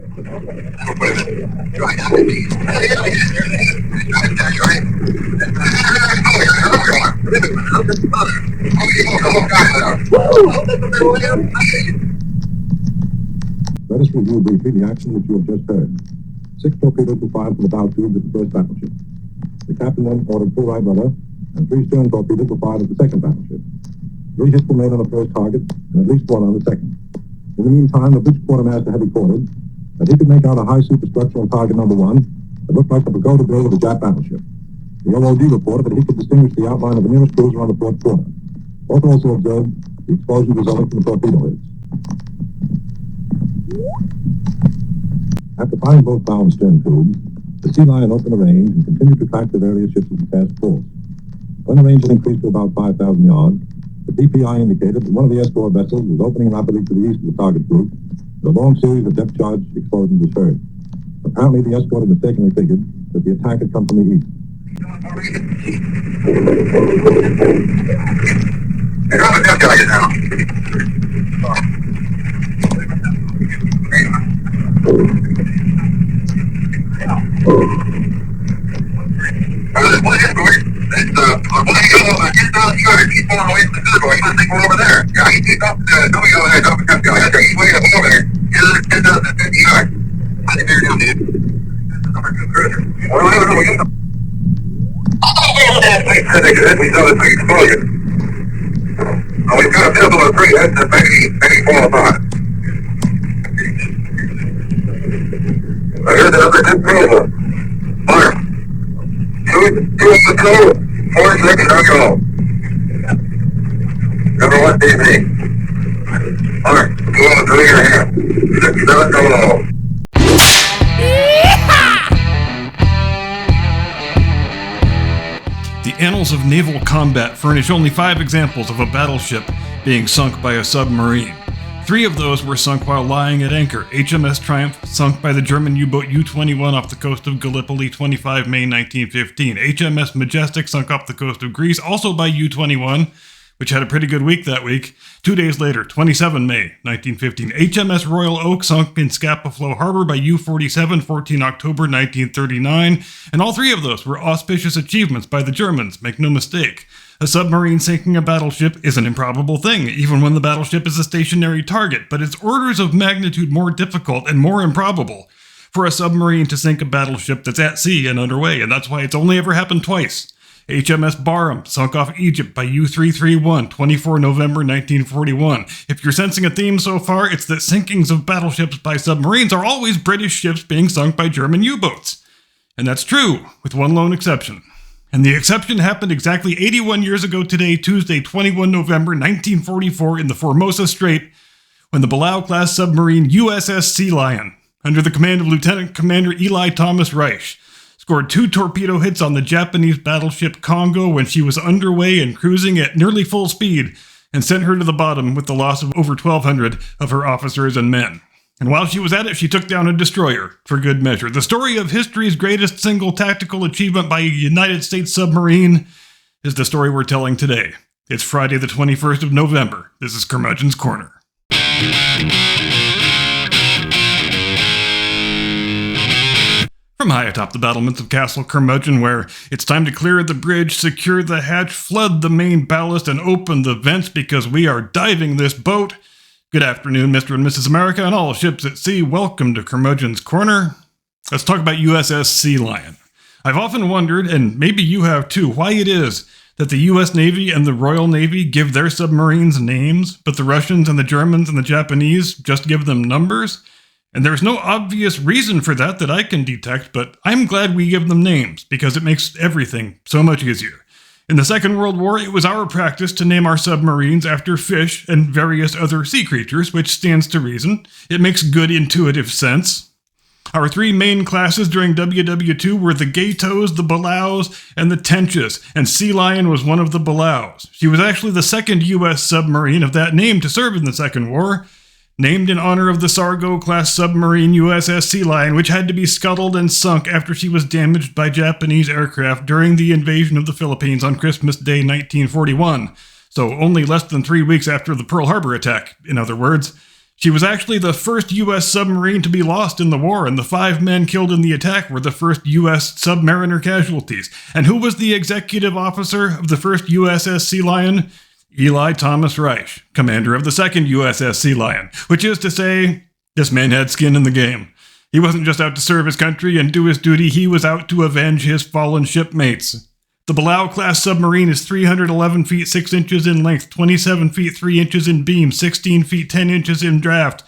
Let us review briefly the action which you have just heard. 6 torpedoes were fired from the bow tubes at the first battleship. The captain then ordered full right rudder, and 3 stern torpedoes were fired at the second battleship. 3 hits were made on the first target, and at least 1 on the second. In the meantime, the bridge quartermaster had reported that he could make out a high superstructure on target number 1 that looked like the pagoda build of a Jap battleship. The OOD reported that he could distinguish the outline of the nearest cruiser on the port quarter. Both also observed the explosion resulting from the torpedo hits. After firing both bow and stern tubes, the Sealion opened the range and continued to track the various ships of the task force. When the range had increased to about 5,000 yards, the DPI indicated that one of the escort vessels was opening rapidly to the east of the target group, and a long series of depth-charge explosions was heard. Apparently, the escort had mistakenly figured that the attack had come from the east. They're on the depth charges now. He's going away from the good boy. He doesn't think we're over there. Yeah, he's up the W head up the depth charge. He's way up over there. He's 10,050 yards. I think they're down, dude. This is number 2 cruiser. Well, I don't know. We got the... We saw this big explosion. We've got a pistol of 3. That's maybe 4 or 5. I heard the other 2 cruiser. Fire. 2 of the code. 4 seconds on your own. Number 1 DC. Fire. 2 on 3 your hand. 67 total. The annals of naval combat furnish only 5 examples of a battleship being sunk by a submarine. 3 of those were sunk while lying at anchor. HMS Triumph, sunk by the German U-boat U-21 off the coast of Gallipoli, 25 May 1915. HMS Majestic, sunk off the coast of Greece, also by U-21, which had a pretty good week that week. 2 days later, 27 May 1915. HMS Royal Oak, sunk in Scapa Flow Harbor by U-47, 14 October 1939. And all 3 of those were auspicious achievements by the Germans, make no mistake. A submarine sinking a battleship is an improbable thing, even when the battleship is a stationary target, but it's orders of magnitude more difficult and more improbable for a submarine to sink a battleship that's at sea and underway, and that's why it's only ever happened twice. HMS Barham, sunk off Egypt by U-331, 24 November 1941. If you're sensing a theme so far, it's that sinkings of battleships by submarines are always British ships being sunk by German U-boats. And that's true, with one lone exception. And the exception happened exactly 81 years ago today, Tuesday, 21 November 1944, in the Formosa Strait, when the Belau-class submarine USS Sealion, under the command of Lieutenant Commander Eli Thomas Reich, scored 2 torpedo hits on the Japanese battleship Congo when she was underway and cruising at nearly full speed, and sent her to the bottom with the loss of over 1,200 of her officers and men. And while she was at it, she took down a destroyer, for good measure. The story of history's greatest single tactical achievement by a United States submarine is the story we're telling today. It's Friday the 21st of November. This is Curmudgeon's Corner. From high atop the battlements of Castle Curmudgeon, where it's time to clear the bridge, secure the hatch, flood the main ballast, and open the vents because we are diving this boat. Good afternoon, Mr. and Mrs. America, and all ships at sea. Welcome to Curmudgeon's Corner. Let's talk about USS Sealion. I've often wondered, and maybe you have too, why it is that the US Navy and the Royal Navy give their submarines names, but the Russians and the Germans and the Japanese just give them numbers. And there's no obvious reason for that I can detect, but I'm glad we give them names, because it makes everything so much easier. In the Second World War, it was our practice to name our submarines after fish and various other sea creatures, which stands to reason. It makes good intuitive sense. Our 3 main classes during WW2 were the Gatos, the Balaus, and the Tenches, and Sealion was one of the Balaus. She was actually the second U.S. submarine of that name to serve in the Second War, named in honor of the Sargo-class submarine USS Sealion, which had to be scuttled and sunk after she was damaged by Japanese aircraft during the invasion of the Philippines on Christmas Day 1941. So only less than 3 weeks after the Pearl Harbor attack, in other words. She was actually the first U.S. submarine to be lost in the war, and the 5 men killed in the attack were the first U.S. submariner casualties. And who was the executive officer of the first USS Sealion? Eli Thomas Reich, commander of the second USS Sealion, which is to say, this man had skin in the game. He wasn't just out to serve his country and do his duty, he was out to avenge his fallen shipmates. The Below-class submarine is 311 feet 6 inches in length, 27 feet 3 inches in beam, 16 feet 10 inches in draft,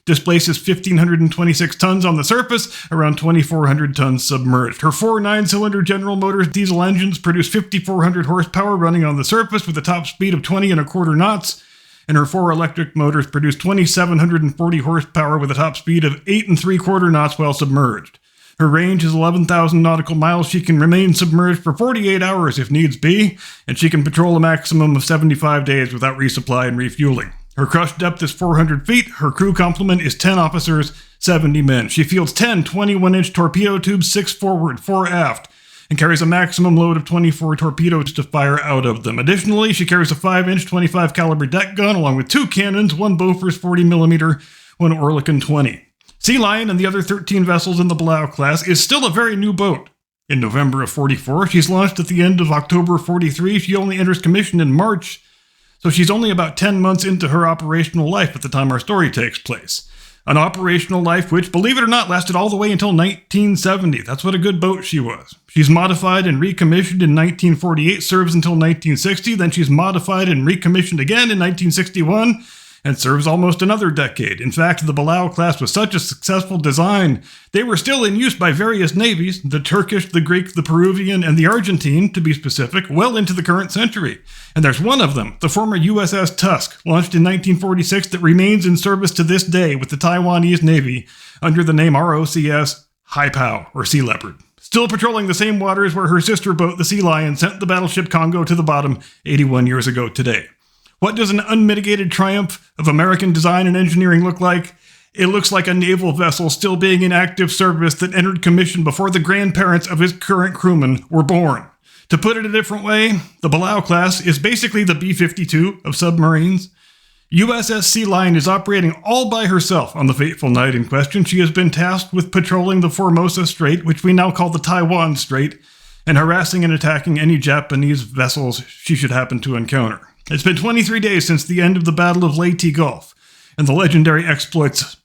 displaces 1,526 tons on the surface, around 2,400 tons submerged. Her 4 9-cylinder General Motors diesel engines produce 5,400 horsepower running on the surface with a top speed of 20.25 knots, and her 4 electric motors produce 2,740 horsepower with a top speed of 8.75 knots while submerged. Her range is 11,000 nautical miles. She can remain submerged for 48 hours if needs be, and she can patrol a maximum of 75 days without resupply and refueling. Her crush depth is 400 feet. Her crew complement is 10 officers, 70 men. She fields 10 21-inch torpedo tubes, 6 forward, 4 aft, and carries a maximum load of 24 torpedoes to fire out of them. Additionally, she carries a 5-inch 25 caliber deck gun along with 2 cannons, 1 Bofors 40mm, 1 Oerlikon 20. Sealion and the other 13 vessels in the Below class is still a very new boat. In November of 44, she's launched at the end of October 43. She only enters commission in March, so she's only about 10 months into her operational life at the time our story takes place. An operational life which, believe it or not, lasted all the way until 1970. That's what a good boat she was. She's modified and recommissioned in 1948, serves until 1960, then she's modified and recommissioned again in 1961, and serves almost another decade. In fact, the Below class was such a successful design, they were still in use by various navies, the Turkish, the Greek, the Peruvian, and the Argentine, to be specific, well into the current century. And there's one of them, the former USS Tusk, launched in 1946, that remains in service to this day with the Taiwanese Navy under the name ROCS Haipo, or Sea Leopard. Still patrolling the same waters where her sister boat, the Sealion, sent the battleship Congo to the bottom 81 years ago today. What does an unmitigated triumph of American design and engineering look like? It looks like a naval vessel still being in active service that entered commission before the grandparents of his current crewmen were born. To put it a different way, the Below class is basically the B-52 of submarines. USS Sealion is operating all by herself on the fateful night in question. She has been tasked with patrolling the Formosa Strait, which we now call the Taiwan Strait, and harassing and attacking any Japanese vessels she should happen to encounter. It's been 23 days since the end of the Battle of Leyte Gulf and the legendary exploits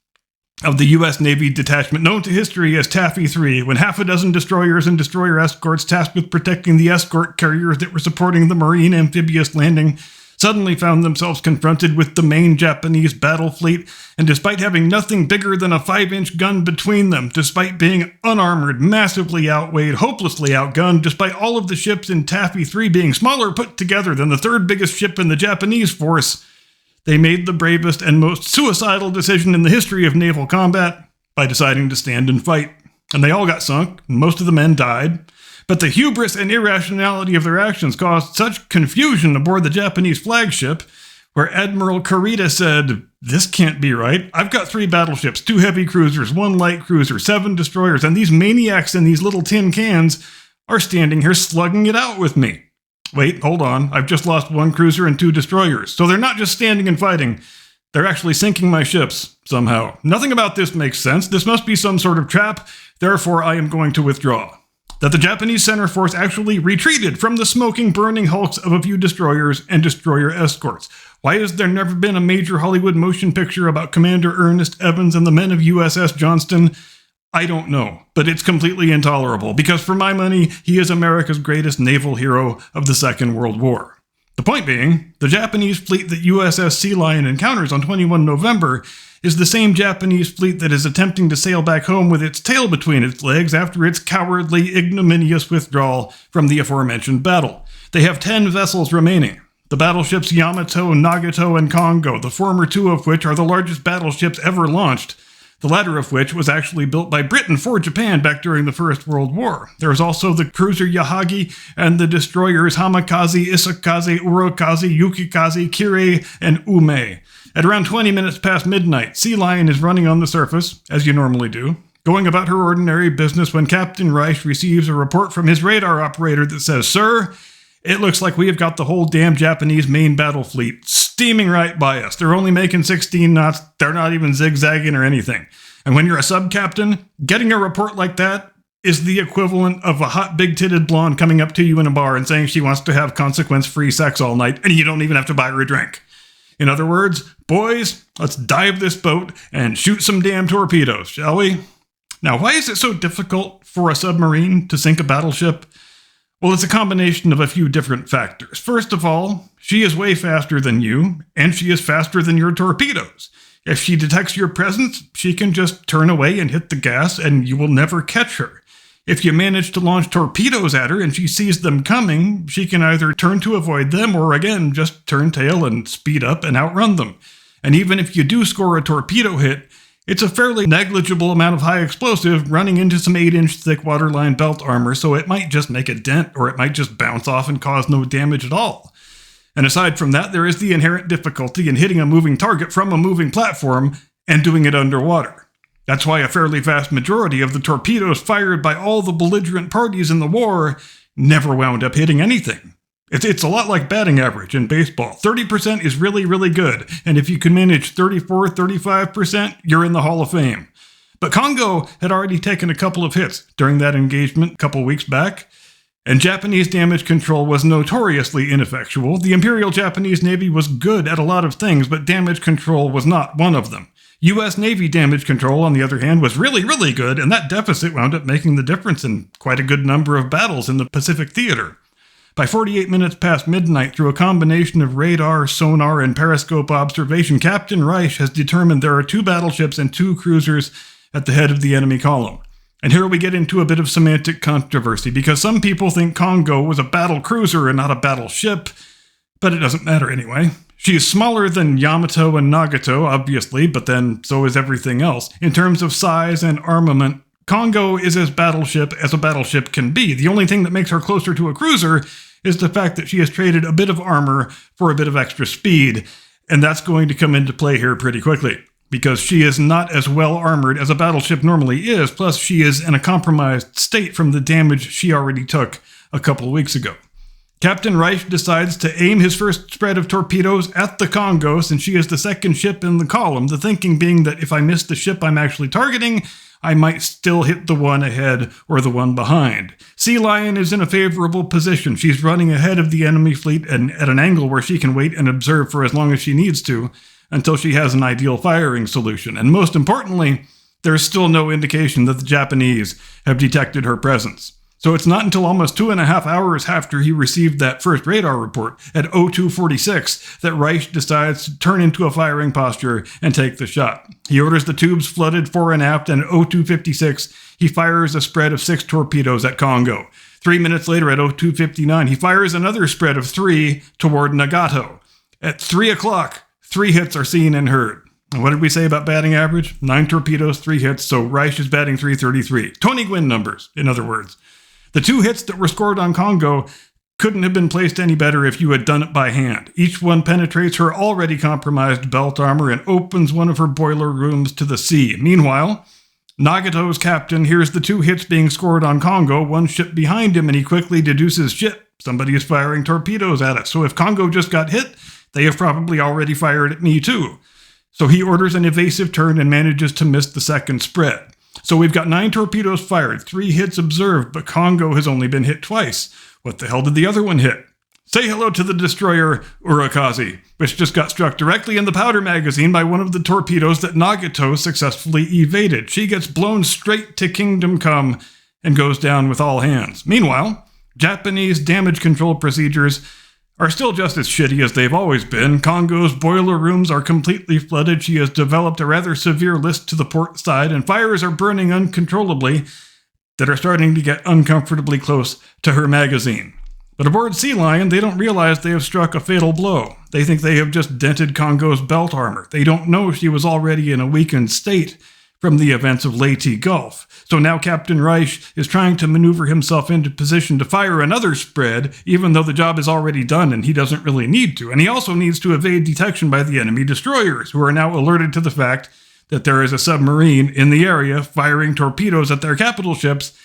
of the U.S. Navy detachment known to history as Taffy 3, when half a dozen destroyers and destroyer escorts tasked with protecting the escort carriers that were supporting the Marine amphibious landing suddenly found themselves confronted with the main Japanese battle fleet, and despite having nothing bigger than a 5-inch gun between them, despite being unarmored, massively outweighed, hopelessly outgunned, despite all of the ships in Taffy 3 being smaller put together than the 3rd biggest ship in the Japanese force, they made the bravest and most suicidal decision in the history of naval combat by deciding to stand and fight. And they all got sunk, and most of the men died. But the hubris and irrationality of their actions caused such confusion aboard the Japanese flagship, where Admiral Kurita said, "This can't be right. I've got 3 battleships, 2 heavy cruisers, 1 light cruiser, 7 destroyers, and these maniacs in these little tin cans are standing here slugging it out with me. Wait, hold on. I've just lost 1 cruiser and 2 destroyers. So they're not just standing and fighting. They're actually sinking my ships, somehow. Nothing about this makes sense. This must be some sort of trap. Therefore, I am going to withdraw." That the Japanese center force actually retreated from the smoking, burning hulks of a few destroyers and destroyer escorts. Why has there never been a major Hollywood motion picture about Commander Ernest Evans and the men of USS Johnston? I don't know, but it's completely intolerable, because for my money, he is America's greatest naval hero of the Second World War. The point being, the Japanese fleet that USS Sealion encounters on 21 November is the same Japanese fleet that is attempting to sail back home with its tail between its legs after its cowardly, ignominious withdrawal from the aforementioned battle. They have 10 vessels remaining. The battleships Yamato, Nagato, and Kongo, the former 2 of which are the largest battleships ever launched, the latter of which was actually built by Britain for Japan back during the First World War. There is also the cruiser Yahagi and the destroyers Hamikaze, Isakaze, Urokaze, Yukikaze, Kirei, and Ume. At around 20 minutes past midnight, Sealion is running on the surface, as you normally do, going about her ordinary business when Captain Reich receives a report from his radar operator that says, "Sir, It looks like we have got the whole damn Japanese main battle fleet steaming right by us. They're only making 16 knots. They're not even zigzagging or anything. And when you're a sub-captain, getting a report like that is the equivalent of a hot big-titted blonde coming up to you in a bar and saying she wants to have consequence-free sex all night, and you don't even have to buy her a drink. In other words, boys, let's dive this boat and shoot some damn torpedoes, shall we? Now, why is it so difficult for a submarine to sink a battleship? Well, it's a combination of a few different factors. First of all, she is way faster than you, and she is faster than your torpedoes. If she detects your presence, she can just turn away and hit the gas, and you will never catch her. If you manage to launch torpedoes at her and she sees them coming, she can either turn to avoid them or, again, just turn tail and speed up and outrun them. And even if you do score a torpedo hit, it's a fairly negligible amount of high explosive running into some 8-inch thick waterline belt armor, so it might just make a dent or it might just bounce off and cause no damage at all. And aside from that, there is the inherent difficulty in hitting a moving target from a moving platform and doing it underwater. That's why a fairly vast majority of the torpedoes fired by all the belligerent parties in the war never wound up hitting anything. It's a lot like batting average in baseball. 30% is really, really good, and if you can manage 34, 35%, you're in the Hall of Fame. But Congo had already taken a couple of hits during that engagement a couple weeks back, and Japanese damage control was notoriously ineffectual. The Imperial Japanese Navy was good at a lot of things, but damage control was not one of them. U.S. Navy damage control, on the other hand, was really, really good, and that deficit wound up making the difference in quite a good number of battles in the Pacific Theater. By 48 minutes past midnight, through a combination of radar, sonar, and periscope observation, Captain Reich has determined there are 2 battleships and 2 cruisers at the head of the enemy column. And here we get into a bit of semantic controversy, because some people think Congo was a battle cruiser and not a battleship, but it doesn't matter anyway. She is smaller than Yamato and Nagato, obviously, but then so is everything else. In terms of size and armament, Congo is as a battleship can be. The only thing that makes her closer to a cruiser is the fact that she has traded a bit of armor for a bit of extra speed, and that's going to come into play here pretty quickly, because she is not as well armored as a battleship normally is, plus she is in a compromised state from the damage she already took a couple weeks ago. Captain Reich decides to aim his first spread of torpedoes at the Congo, since she is the second ship in the column, the thinking being that if I miss the ship I'm actually targeting, I might still hit the one ahead or the one behind. Sealion is in a favorable position. She's running ahead of the enemy fleet and at an angle where she can wait and observe for as long as she needs to, until she has an ideal firing solution. And most importantly, there's still no indication that the Japanese have detected her presence. So it's not until almost 2.5 hours after he received that first radar report at 02:46 that Reich decides to turn into a firing posture and take the shot. He orders the tubes flooded fore and aft, and at 02:56 he fires a spread of 6 torpedoes at Congo. 3 minutes later at 02:59 he fires another spread of 3 toward Nagato. At 3 o'clock, 3 hits are seen and heard. And what did we say about batting average? 9 torpedoes, 3 hits, so Reich is batting .333. Tony Gwynn numbers, in other words. The 2 hits that were scored on Congo couldn't have been placed any better if you had done it by hand. Each one penetrates her already compromised belt armor and opens one of her boiler rooms to the sea. Meanwhile, Nagato's captain hears the 2 hits being scored on Congo, one ship behind him, and he quickly deduces, shit, somebody is firing torpedoes at us. So if Congo just got hit, they have probably already fired at me too. So he orders an evasive turn and manages to miss the second spread. So we've got 9 torpedoes fired, 3 hits observed, but Congo has only been hit twice. What the hell did the other one hit? Say hello to the destroyer Urakazi, which just got struck directly in the powder magazine by one of the torpedoes that Nagato successfully evaded. She gets blown straight to Kingdom Come and goes down with all hands. Meanwhile, Japanese damage control procedures are still just as shitty as they've always been. Congo's boiler rooms are completely flooded. She has developed a rather severe list to the port side, and fires are burning uncontrollably that are starting to get uncomfortably close to her magazine. But aboard Sealion, they don't realize they have struck a fatal blow. They think they have just dented Congo's belt armor. They don't know she was already in a weakened state from the events of Leyte Gulf. So now Captain Reich is trying to maneuver himself into position to fire another spread, even though the job is already done and he doesn't really need to. And he also needs to evade detection by the enemy destroyers, who are now alerted to the fact that there is a submarine in the area firing torpedoes at their capital ships,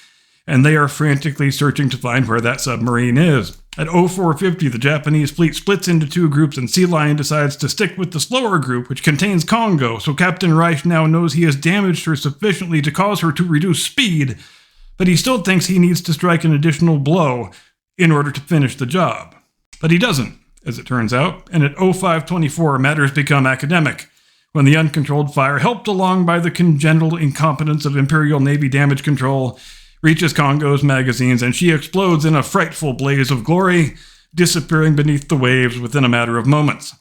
and they are frantically searching to find where that submarine is. At 0450, the Japanese fleet splits into two groups and Sealion decides to stick with the slower group, which contains Congo, so Captain Reich now knows he has damaged her sufficiently to cause her to reduce speed, but he still thinks he needs to strike an additional blow in order to finish the job. But he doesn't, as it turns out, and at 0524, matters become academic, when the uncontrolled fire, helped along by the congenital incompetence of Imperial Navy damage control, reaches Congo's magazines, and she explodes in a frightful blaze of glory, disappearing beneath the waves within a matter of moments.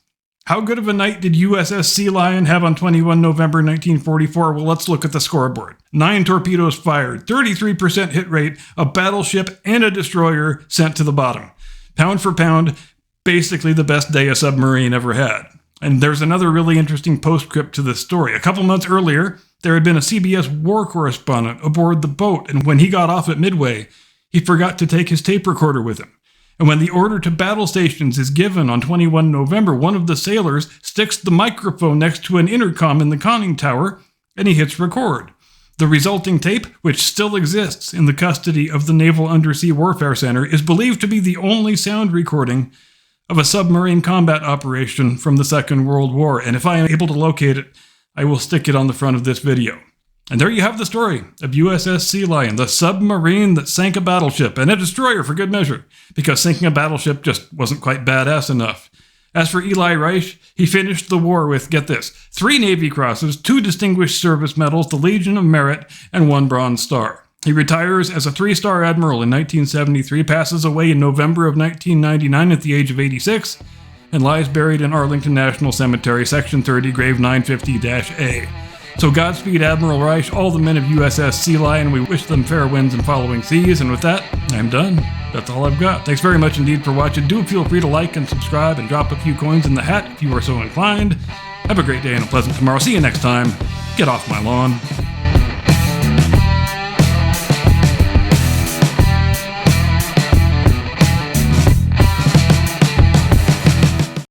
How good of a night did USS Sealion have on 21 November 1944? Well, let's look at the scoreboard. 9 torpedoes fired, 33% hit rate, a battleship and a destroyer sent to the bottom. Pound for pound, basically the best day a submarine ever had. And there's another really interesting postscript to this story. A couple months earlier, there had been a CBS war correspondent aboard the boat, and when he got off at Midway, he forgot to take his tape recorder with him. And when the order to battle stations is given on 21 November, one of the sailors sticks the microphone next to an intercom in the conning tower, and he hits record. The resulting tape, which still exists in the custody of the Naval Undersea Warfare Center, is believed to be the only sound recording of a submarine combat operation from the Second World War, and if I am able to locate it, I will stick it on the front of this video. And there you have the story of USS Sealion, the submarine that sank a battleship, and a destroyer for good measure, because sinking a battleship just wasn't quite badass enough. As for Eli Reich, he finished the war with, get this, 3 Navy Crosses, 2 Distinguished Service Medals, the Legion of Merit, and 1 Bronze Star. He retires as a 3-star admiral in 1973, passes away in November of 1999 at the age of 86, and lies buried in Arlington National Cemetery, Section 30, grave 950-A. So Godspeed, Admiral Reich, all the men of USS Sealion. We wish them fair winds and following seas. And with that, I'm done. That's all I've got. Thanks very much indeed for watching. Do feel free to like and subscribe and drop a few coins in the hat if you are so inclined. Have a great day and a pleasant tomorrow. See you next time. Get off my lawn.